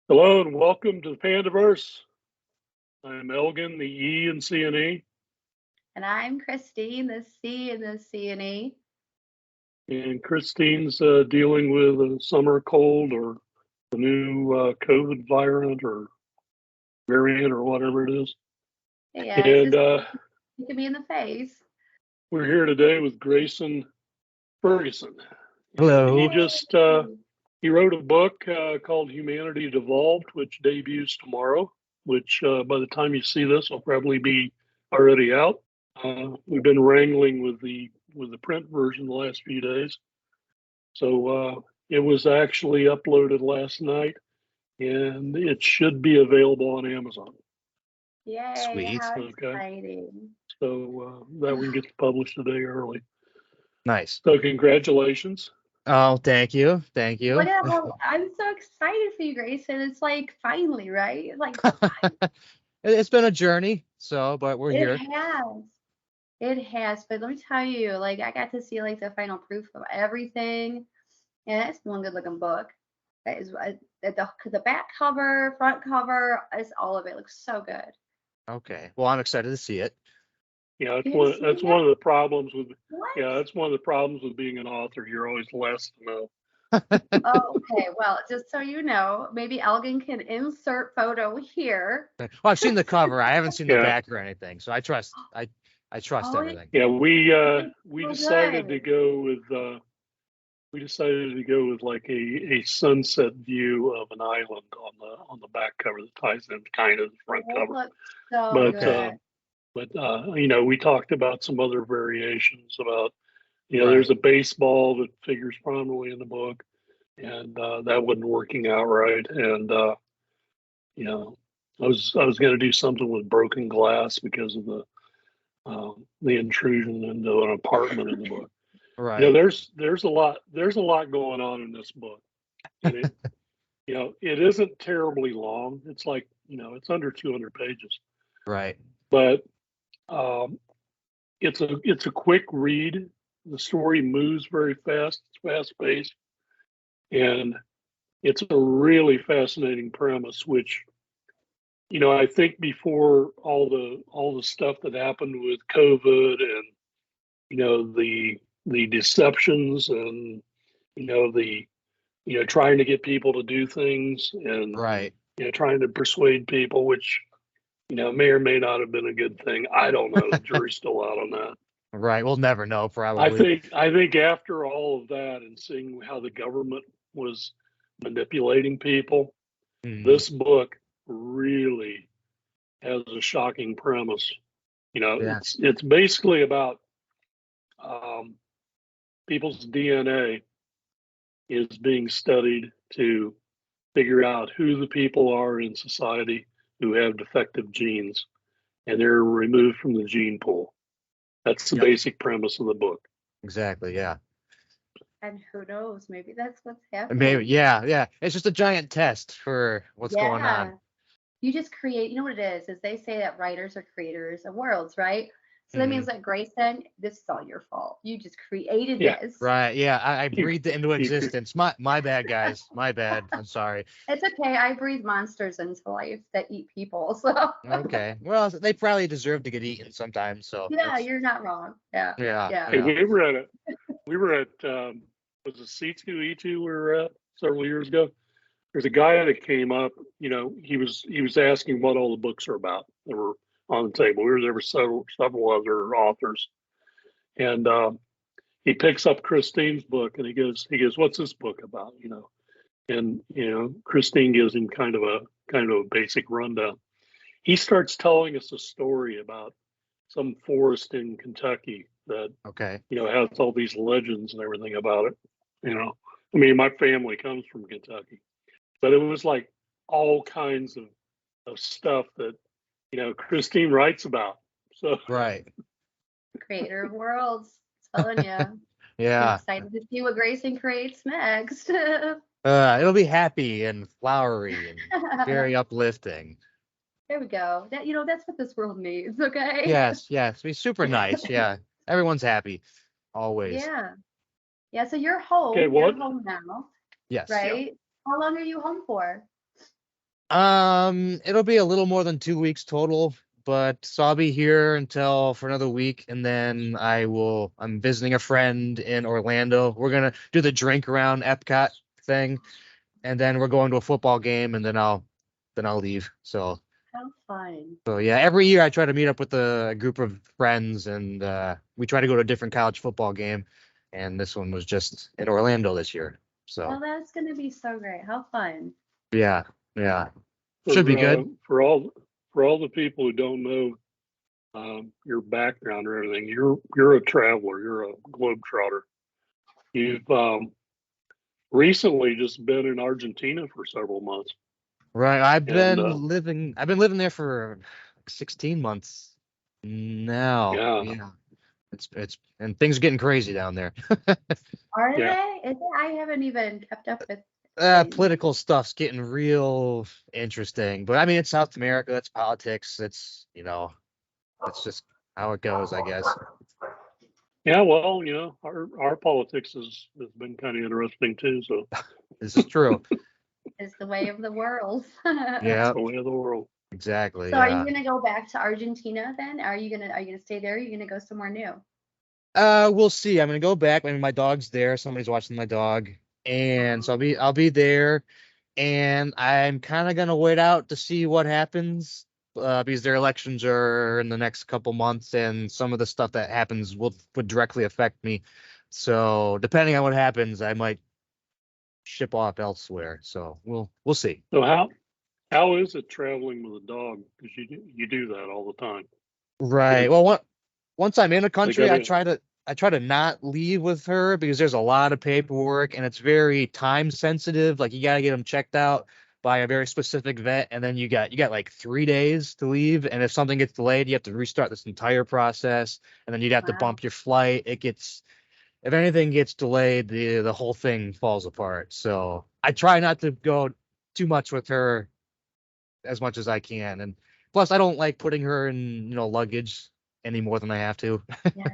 Hello and welcome to the Pandaverse. I'm Elgon, the E in C&E, And I'm Christine, the C in the C&E. and Christine's dealing with a summer cold or the new COVID variant or whatever it is. Yeah, And it's just kicking me in the face. we're here today with Greyson Ferguson. Hello. He wrote a book called Humanity Devolved, which debuts tomorrow, which by the time you see this will probably be already out. We've been wrangling with the print version the last few days. So it was actually uploaded last night and it should be available on Amazon. Yay, Sweet. how Okay. exciting. So that one gets published today early. Nice. So congratulations. Oh, thank you. Thank you. Look at how I'm so excited for you, Grayson. It's like finally, right? Like It's been a journey, but we're here. It has, but let me tell you, like I got to see like the final proof of everything, and it's one good looking book. That is the back cover, front cover, is all of it looks so good. Okay. Well, I'm excited to see it. Yeah, That's one of the problems with What? that's one of the problems with being an author. You're always the last to know. Oh, okay. Well, just so you know, maybe Elgin can insert photo here. Well, I've seen the cover. I haven't seen the Yeah. back or anything, so I trust. I trust Oh, everything. Yeah, we so decided to good. go with like a sunset view of an island on the back cover that ties in kind of the front It cover. looks so But good. we talked about some other variations about Right. there's a baseball that figures prominently in the book, and that wasn't working out right. And I was going to do something with broken glass because of the intrusion into an apartment in the book. Right. There's a lot going on in this book, and it isn't terribly long. It's like it's under 200 pages, Right. but it's a quick read. The story moves very fast. It's fast paced, and it's a really fascinating premise. Which I think before all the stuff that happened with COVID and the deceptions and the trying to get people to do things and Right. trying to persuade people, which may or may not have been a good thing. I don't know. The jury's still out on that. Right. We'll never know, probably. I think after all of that and seeing how the government was manipulating people, Mhm. this book really has a shocking premise. Yeah. It's basically about people's DNA is being studied to figure out who the people are in society who have defective genes, and they're removed from the gene pool. That's the Yep. basic premise of the book. Exactly. Yeah. And who knows? Maybe that's what's happening. Maybe. Yeah. It's just a giant test for what's going on. You just create, you know what it is they say that writers are creators of worlds, right? So that means that Grayson, this is all your fault. You just created this. Right. Yeah. I You- breathed it into existence. My bad, guys. My bad. I'm sorry. It's okay. I breathe monsters into life that eat people. So Okay. Well, they probably deserve to get eaten sometimes. So yeah, you're not wrong. Yeah. Yeah. Hey, we were at was it C2E2 we were at several years ago. There's a guy that came up, he was asking what all the books are about that were on the table. There were several other authors, and he picks up Christine's book and he goes, "What's this book about?" And Christine gives him kind of a basic rundown. He starts telling us a story about some forest in Kentucky that Okay. has all these legends and everything about it. I mean, my family comes from Kentucky, but it was like all kinds of stuff that Christine writes about. So Right. Creator of worlds. Telling you. I'm Yeah. excited to see what Grayson creates next. It'll be happy and flowery and very uplifting. There we go. That's what this world needs, okay? Yes. Be super nice. Yeah. Everyone's happy. Always. Yeah, so you're home. Okay, You're home now, Yes. right? How long are you home for? It'll be a little more than 2 weeks total, but so I'll be here until for another week, and then I'm visiting a friend in Orlando. We're gonna do the drink around Epcot thing, and then we're going to a football game, and then I'll leave. How fun. So yeah, every year I try to meet up with a group of friends, and we try to go to a different college football game, and this one was just in Orlando this year. Oh, So that's gonna be so great. How fun. yeah, yeah, should be For good. all the people who don't know your background or anything, you're a traveler, you're a globetrotter. You've recently just been in Argentina for several months, Right. and I've been living there for like 16 months now. yeah, Yeah. And things are getting crazy down there. Are yeah. they? I haven't even kept up with things. Political stuff's getting real interesting. But I mean, it's South America, it's politics, it's just how it goes, I guess. Yeah, well, our politics has been kind of interesting too. So This is true. It's the way of the world. it's Yeah, the way of the world. exactly. So are you Yeah. gonna go back to Argentina then? Are you gonna stay there? Are you gonna go somewhere new? We'll see. I'm gonna go back. I mean, my dog's there. Somebody's watching my dog, and so I'll be there, and I'm kind of gonna wait out to see what happens, because their elections are in the next couple months, and some of the stuff that happens would directly affect me. So depending on what happens, I might ship off elsewhere. So we'll see. So how is it traveling with a dog? Because you do that all the time. Right. They Well, once I'm in a they country, gotta I try to not leave with her because there's a lot of paperwork and it's very time sensitive. Like you got to get them checked out by a very specific vet, and then you got like 3 days to leave. And if something gets delayed, you have to restart this entire process, and then you'd have to Wow. bump your flight. If anything gets delayed, the whole thing falls apart. So I try not to go too much with her as much as I can. And plus, I don't like putting her in luggage any more than I have to. Yeah.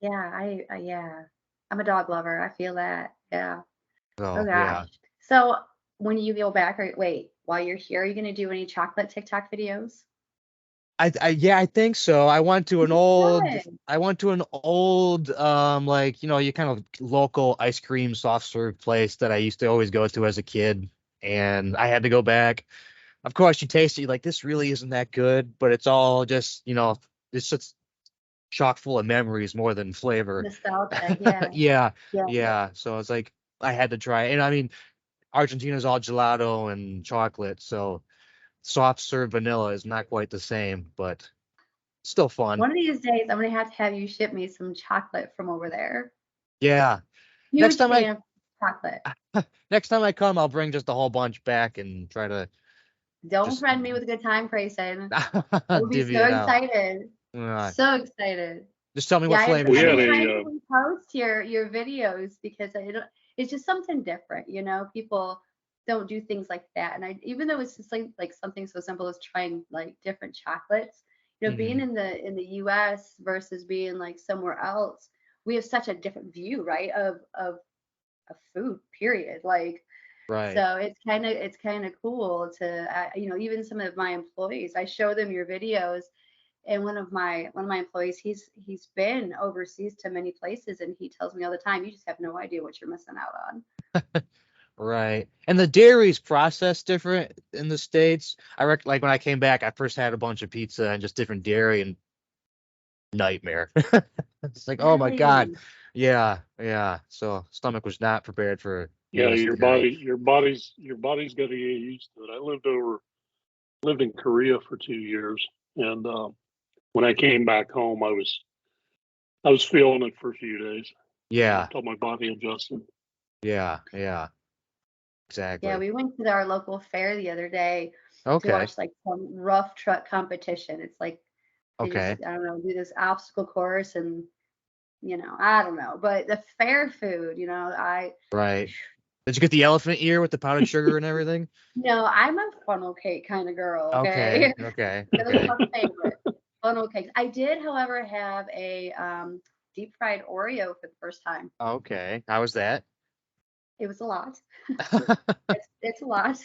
Yeah. Yeah. I'm a dog lover. I feel that. Yeah. Oh So gosh. yeah, So when you go back, or wait, while you're here, are you gonna do any chocolate TikTok videos? I think so. Good. I went to an old like you kind of local ice cream soft serve place that I used to always go to as a kid, and I had to go back. Of course, you taste it, you're like, this really isn't that good, but it's all just it's just chock full of memories more than flavor. Nostalgia. Yeah. Yeah, Yeah. yeah. So it's like I had to try it. And I mean, Argentina's all gelato and chocolate, so soft serve vanilla is not quite the same, but still fun. One of these days, I'm gonna have you ship me some chocolate from over there. Yeah. Next Huge time I fan of chocolate. next time I come, I'll bring just a whole bunch back and try to Don't just threaten me with a good time, Grayson. I'll be divvy so it out. excited. Uh, So excited. just tell me Yeah, what I've flavors we you had been like. trying a to repost your videos because it's just something different, People don't do things like that, and even though it's just like something so simple as trying like different chocolates, being Hmm. in the U.S. versus being like somewhere else, we have such a different view, right, of food. Period. Like, Right. so it's kind of cool to even some of my employees, I show them your videos, and one of my employees, he's been overseas to many places, and he tells me all the time, you just have no idea what you're missing out on. Right. And the dairy's processed different in the States. Like when I came back, I first had a bunch of pizza and just different dairy, and nightmare. It's like, oh my God. Really? Yeah, yeah. So stomach was not prepared for yeah U.S. dairy. your body's got to get used to it. I lived in Korea for 2 years, and when I came back home, I was feeling it for a few days Yeah, until my body adjusted. yeah, yeah. Yeah, Exactly. we went to our local fair the other day to Okay. watch like some rough truck competition. It's like they just, Okay. I don't know, do this obstacle course, and I don't know, but the fair food, I Right. Did you get the elephant ear with the powdered sugar and everything? no, I'm a funnel cake kind of girl. Okay. Okay. Okay. Those are Okay. my favorite. Funnel cakes. I did, however, have a deep fried Oreo for the first time. Okay. How was that? It was a lot. It's a lot.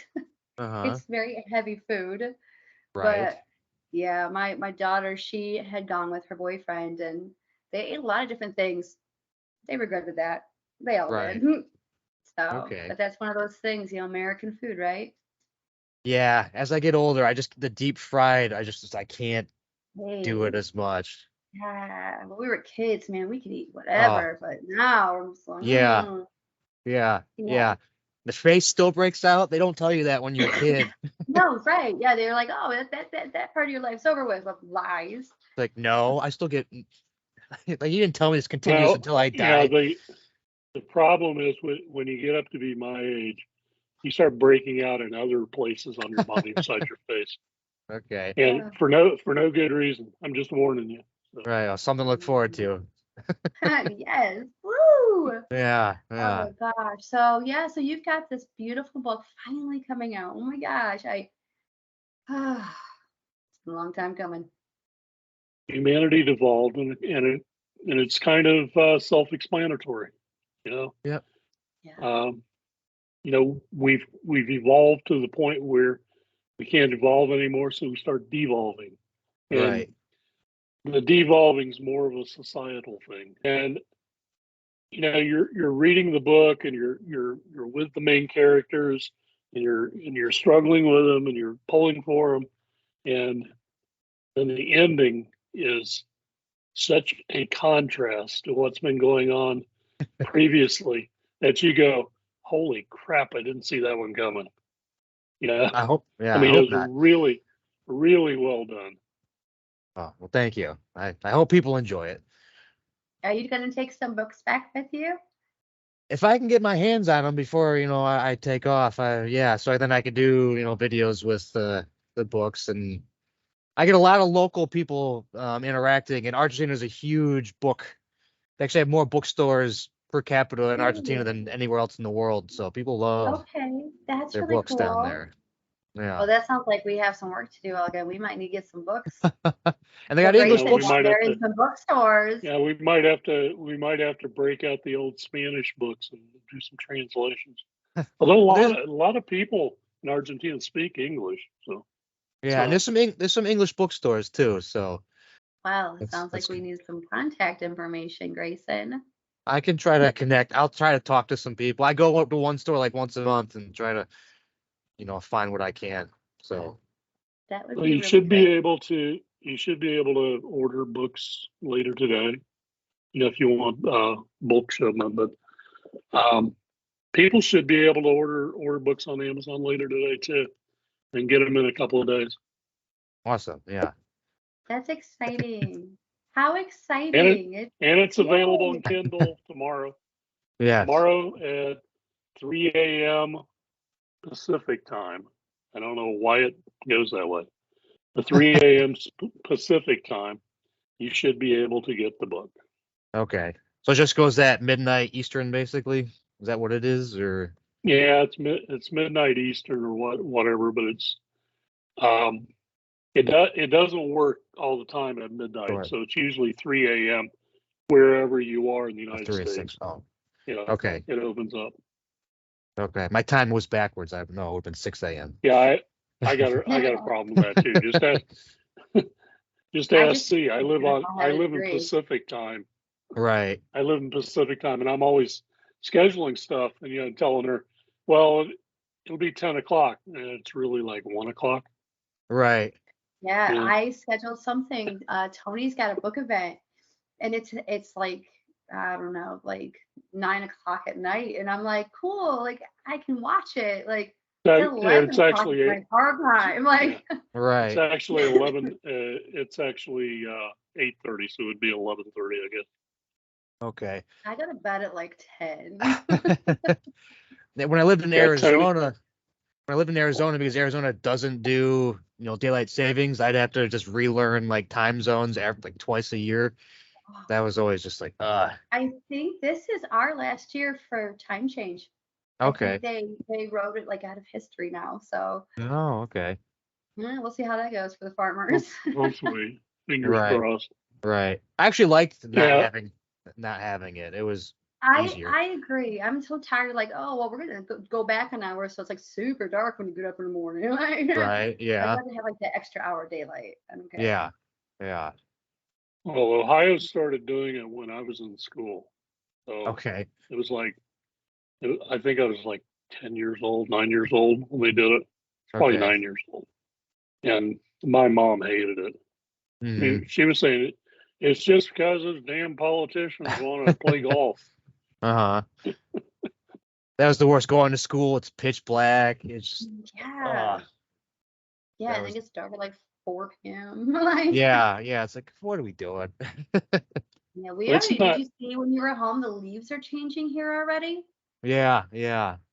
Uh-huh. It's very heavy food. Right. But yeah, my daughter, she had gone with her boyfriend and they ate a lot of different things. They regretted that. They all Right. did. So, Okay. but that's one of those things, American food, right? Yeah. As I get older, the deep fried, I can't do it Hey, as much. yeah. When we were kids, man, we could eat Oh, whatever, but now I'm just like, yeah. Yeah. yeah. Yeah. The face still breaks out. They don't tell you that when you're a kid. No, right. Yeah, they're like, oh, that part of your life's over with. But lies. Like, no, I still get like you didn't tell me this continues Well, until I yeah, die. the problem is when you get up to be my age, you start breaking out in other places on your body besides your face, Okay. and for no good reason. I'm just warning you. So, Right. Well, something to look forward to. Yes. Woo! Yeah. Yeah. Oh gosh. So yeah, so you've got this beautiful book finally coming out. Oh my gosh. It's been a long time coming. humanity devolved, and it's kind of self-explanatory. You know, Yep. Yeah. we've evolved to the point where we can't evolve anymore, so we start devolving, and Right. the devolving is more of a societal thing. And you're reading the book, and you're with the main characters, and you're struggling with them, and you're pulling for them, and then the ending is such a contrast to what's been going on previously that you go, holy crap, I didn't see that one coming. Yeah. I hope. I Yeah. I mean, it hope was not. really, really well done. Oh, well, thank you. I hope people enjoy it. Are you gonna take some books back with you? If I can get my hands on them before, I take off, yeah, so then I could do, videos with the books, and I get a lot of local people interacting, and Argentina is a huge book. They actually have more bookstores per capita in Argentina Really? than anywhere else in the world, so people love Okay, that's their really books down cool. there. Yeah. Well, that sounds like we have some work to do, Elgin. We might need to get some books And they for got English Grayson We books. down might have there to, in some bookstores. yeah, we might have to break out the old Spanish books and do some translations. Although Well, there's a lot of people in Argentina speak English, so yeah, and so there's some English bookstores too, so Wow, it that's sounds like that's we need some contact information, Grayson. I can try to connect. I'll try to talk to some people. I go up to one store like once a month and try to, find what I can. So, That would well, be really great. you should be able to order books later today. If you want bulk shipment, but um, people should be able to order books on Amazon later today too, and get them in a couple of days. awesome. Yeah. That's exciting. How And it exciting. and it's available Yay. on Kindle tomorrow. Yes. Tomorrow at 3 a.m. Pacific time. I don't know why it goes that way. At 3 a.m. Pacific time, you should be able to get the book. Okay. So it just goes at midnight Eastern, basically. Is that what it is, or? Yeah, it's midnight Eastern or whatever, but um it doesn't work all the time at midnight, Or so it's usually 3 a.m. wherever you are in the United 3 or 6? States. Oh, You know, okay. it opens up. Okay. My time was backwards. I know it would have been 6 a.m. Yeah, I got a problem with that too. Just I ask just C. I I have a live in degree. Pacific time. Right. I live in Pacific time, and I'm always scheduling stuff and telling her, well, it'll be 10 o'clock, and it's really like 1 o'clock. Right. Yeah, Yeah, I scheduled something. Tony's got a book event and it's like I don't know, like 9 o'clock at night. And I'm like, cool, like I can watch it. Like it's it's 11 o'clock actually my hard time. yeah, Like it's Right. actually 11. It's actually 8:30, so it would be 11:30, I guess. Okay. I go to bed at like 10. When I lived in Yeah, Tony. Arizona, because Arizona doesn't do, daylight savings, I'd have to just relearn like time zones every, like twice a year. That was always just like, I think this is our last year for time change. I think okay. they wrote it like out of history now. So Oh, okay. yeah, we'll see how that goes for the farmers. Hope, hopefully, fingers Right. crossed. Right. I actually liked Yeah, not having it. It was easier. I agree. I'm so tired. Like, oh well, we're gonna go back an hour, so it's like super dark when you get up in the morning. Like, Right? I'd Yeah. rather have like that extra hour daylight. I don't care. Yeah. Yeah. Well, Ohio started doing it when I was in school. So Okay. it was like, I think I was like 10 years old, 9 years old when they did it. Probably Okay. 9 years old. And my mom hated it. Hmm. She was saying it's just because those damn politicians want to play golf. Uh-huh. That was the worst. Going to school, it's pitch black. It's just, Yeah. Yeah, that I was, think it started like 4 p.m. Like, yeah. It's like, what are we doing? yeah, we It's already. Did not, you see when you were home the leaves are changing here already? Yeah.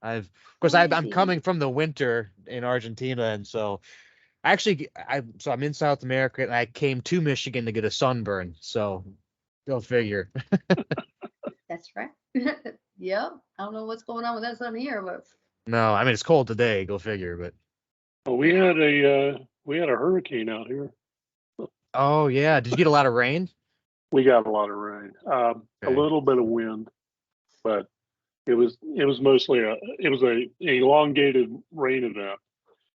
Of course, I'm Crazy. coming from the winter in Argentina, and so actually, I'm in South America, and I came to Michigan to get a sunburn. So go figure. That's right. Yep. I don't know what's going on with that sun here, but No, I mean it's cold today. Go figure. But we had a hurricane out here. oh yeah, did you get a lot of rain? We got a lot of rain, a Okay. little bit of wind, but it was mostly a elongated rain event.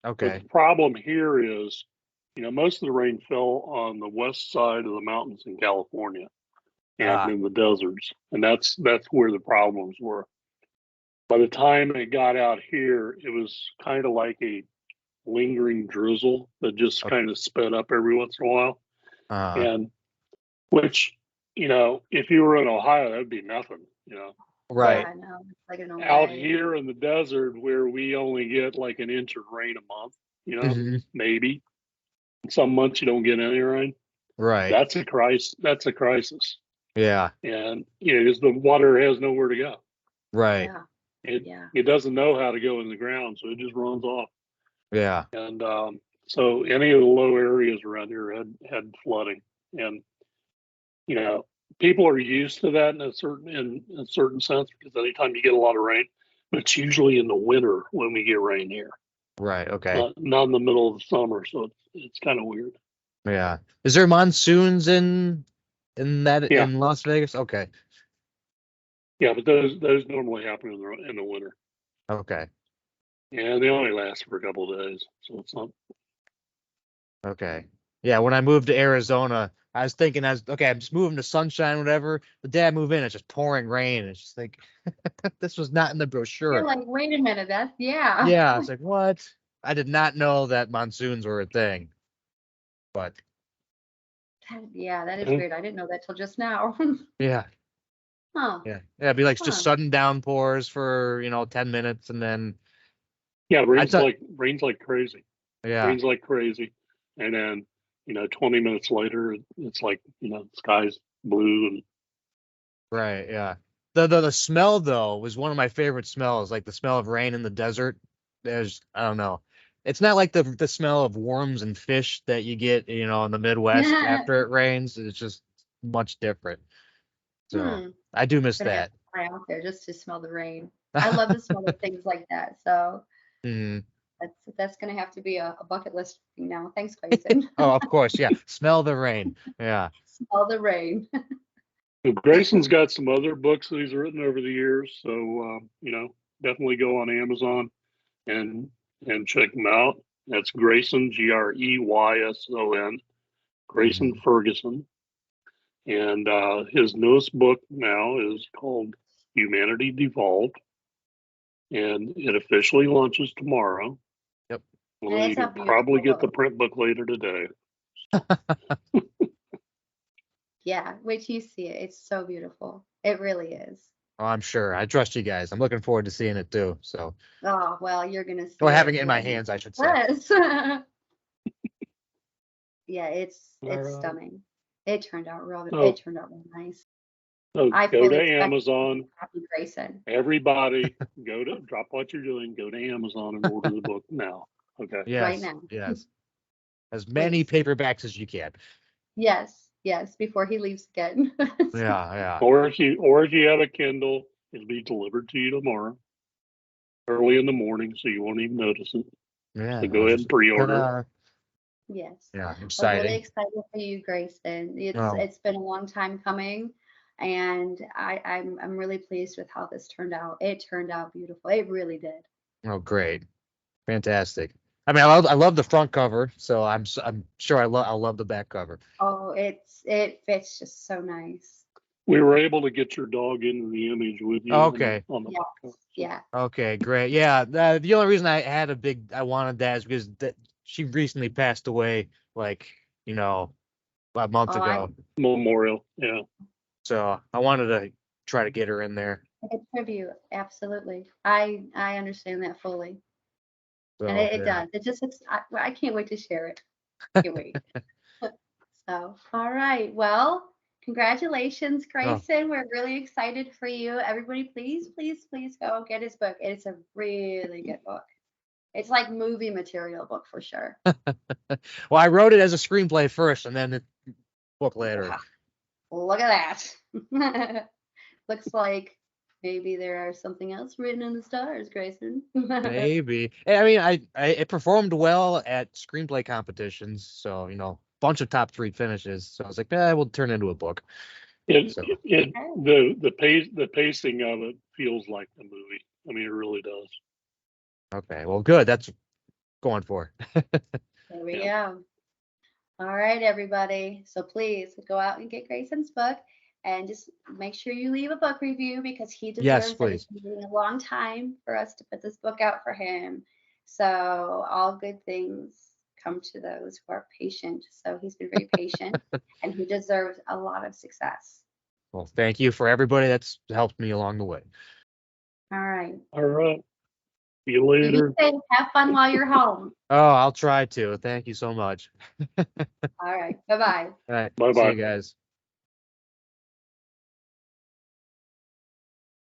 But Okay. the problem here is, most of the rain fell on the west side of the mountains in California and Ah. in the deserts, and that's where the problems were. By the time it got out here, it was kind of like a lingering drizzle that just Okay. kind of sped up every once in a while, Uh. and which, if you were in Ohio, that'd be nothing, yeah, Right. but I know. It's like no out way. here in the desert where we only get like an inch of rain a month, Hmm. maybe some months you don't get any rain. Right. That's a crisis. That's a crisis. Yeah. And because the water has nowhere to go. Right. Yeah. It Yeah. it doesn't know how to go in the ground, so it just runs off. Yeah. And so any of the low areas around here had flooding, and you know people are used to that in a certain sense because anytime you get a lot of rain, but it's usually in the winter when we get rain here, Right. Okay. not in the middle of the summer. So it's kind of weird. Yeah. Is there monsoons Yeah, in Las Vegas? Okay. yeah, but those normally happen in the winter, Okay. and they only last for a couple of days, so it's not. Okay. Yeah, when I moved to Arizona, I was thinking okay, I'm just moving to sunshine, whatever. The day I move in, it's just pouring rain. It's just like this was not in the You're brochure. like, wait a minute, that's yeah. Yeah, it's like what? I did not know that monsoons were a thing. But Yeah, that is Mhm. weird. I didn't know that till just now. yeah, Huh. it'd be like just Huh. sudden downpours for 10 minutes, and then Yeah, I thought, rains like crazy. yeah, Rains like crazy, and then 20 minutes later, it's like sky's blue and right, yeah. The smell though was one of my favorite smells, like the smell of rain in the desert. I don't know. It's not like the smell of worms and fish that you get, in the Midwest after it rains. It's just much different. So Hmm. I do miss Gonna have that. to fly out there just to smell the rain. I love the smell of things like that. So Mhm. that's gonna have to be a bucket list thing now. Thanks, Grayson. Oh, of course, yeah. Smell the rain. Yeah. Smell the rain. Grayson's got some other books that he's written over the years, so definitely go on Amazon and check him out. That's Greyson, Greyson, Greyson Mhm. Ferguson, and his newest book now is called Humanity Devolved, and it officially launches tomorrow. Yep. Although And you it's a can probably beautiful get the book. print book later today. Yeah, wait till you see it. It's so beautiful. It really is. Oh, I'm sure. I trust you guys. I'm looking forward to seeing it too. So, Oh, well, you're gonna see or it having it in my when hands, I should say. yes. Yeah, All it's right. stunning. It turned out So, it turned out real nice. so I go to fully expect Amazon. Happy Grayson. Everybody, drop what you're doing. Go to Amazon and order the book now. Okay. Right Yes, now. yes. As many Please. paperbacks as you can. Yes, before he leaves again. Yeah, yeah. Or if you have a Kindle, it'll be delivered to you tomorrow, early in the morning, so you won't even notice it. Yeah. So go ahead and pre-order it. Yes. Yeah, I'm really exciting. excited for you, Grayson. Oh, It's been a long time coming. And I'm really pleased with how this turned out. It turned out beautiful. It really did. Oh, great. Fantastic. I mean, I love the front cover, so I'm sure I'll love the back cover. Oh, it fits just so nice. We were able to get your dog into the image with you. Okay. On the Yes. Yeah. Okay, great. Yeah, the only reason I wanted that is because she recently passed away, like, a month Oh, ago. memorial. Yeah. So I wanted to try to get her in there. I tribute. Absolutely. I understand that fully. So, And it yeah. does. It just looks, I can't wait to share it. Can't wait. So, all right. Well, congratulations, Grayson. We're really excited for you. Everybody, please, please, please go get his book. It's a really good book. It's like movie material book for sure. Well, I wrote it as a screenplay first and then the book later. Wow. Look at that. Looks like maybe there are something else written in the stars, Grayson. Maybe. I mean, it performed well at screenplay competitions, so bunch of top 3 finishes. So I was like, we'll turn it into a book. So. The pacing of it feels like the movie. I mean, it really does. Okay, well, good. That's going for. There we go. All right, everybody. So please go out and get Grayson's book, and just make sure you leave a book review because he deserves Yes, it. please. It's been a long time for us to put this book out for him. So all good things come to those who are patient. So he's been very patient, and he deserves a lot of success. Well, thank you for everybody that's helped me along the way. All right. All right. See you later. Be safe. Have fun while you're home. Oh, I'll try to. Thank you so much. All right. Bye-bye. All right. Bye-bye. See you guys.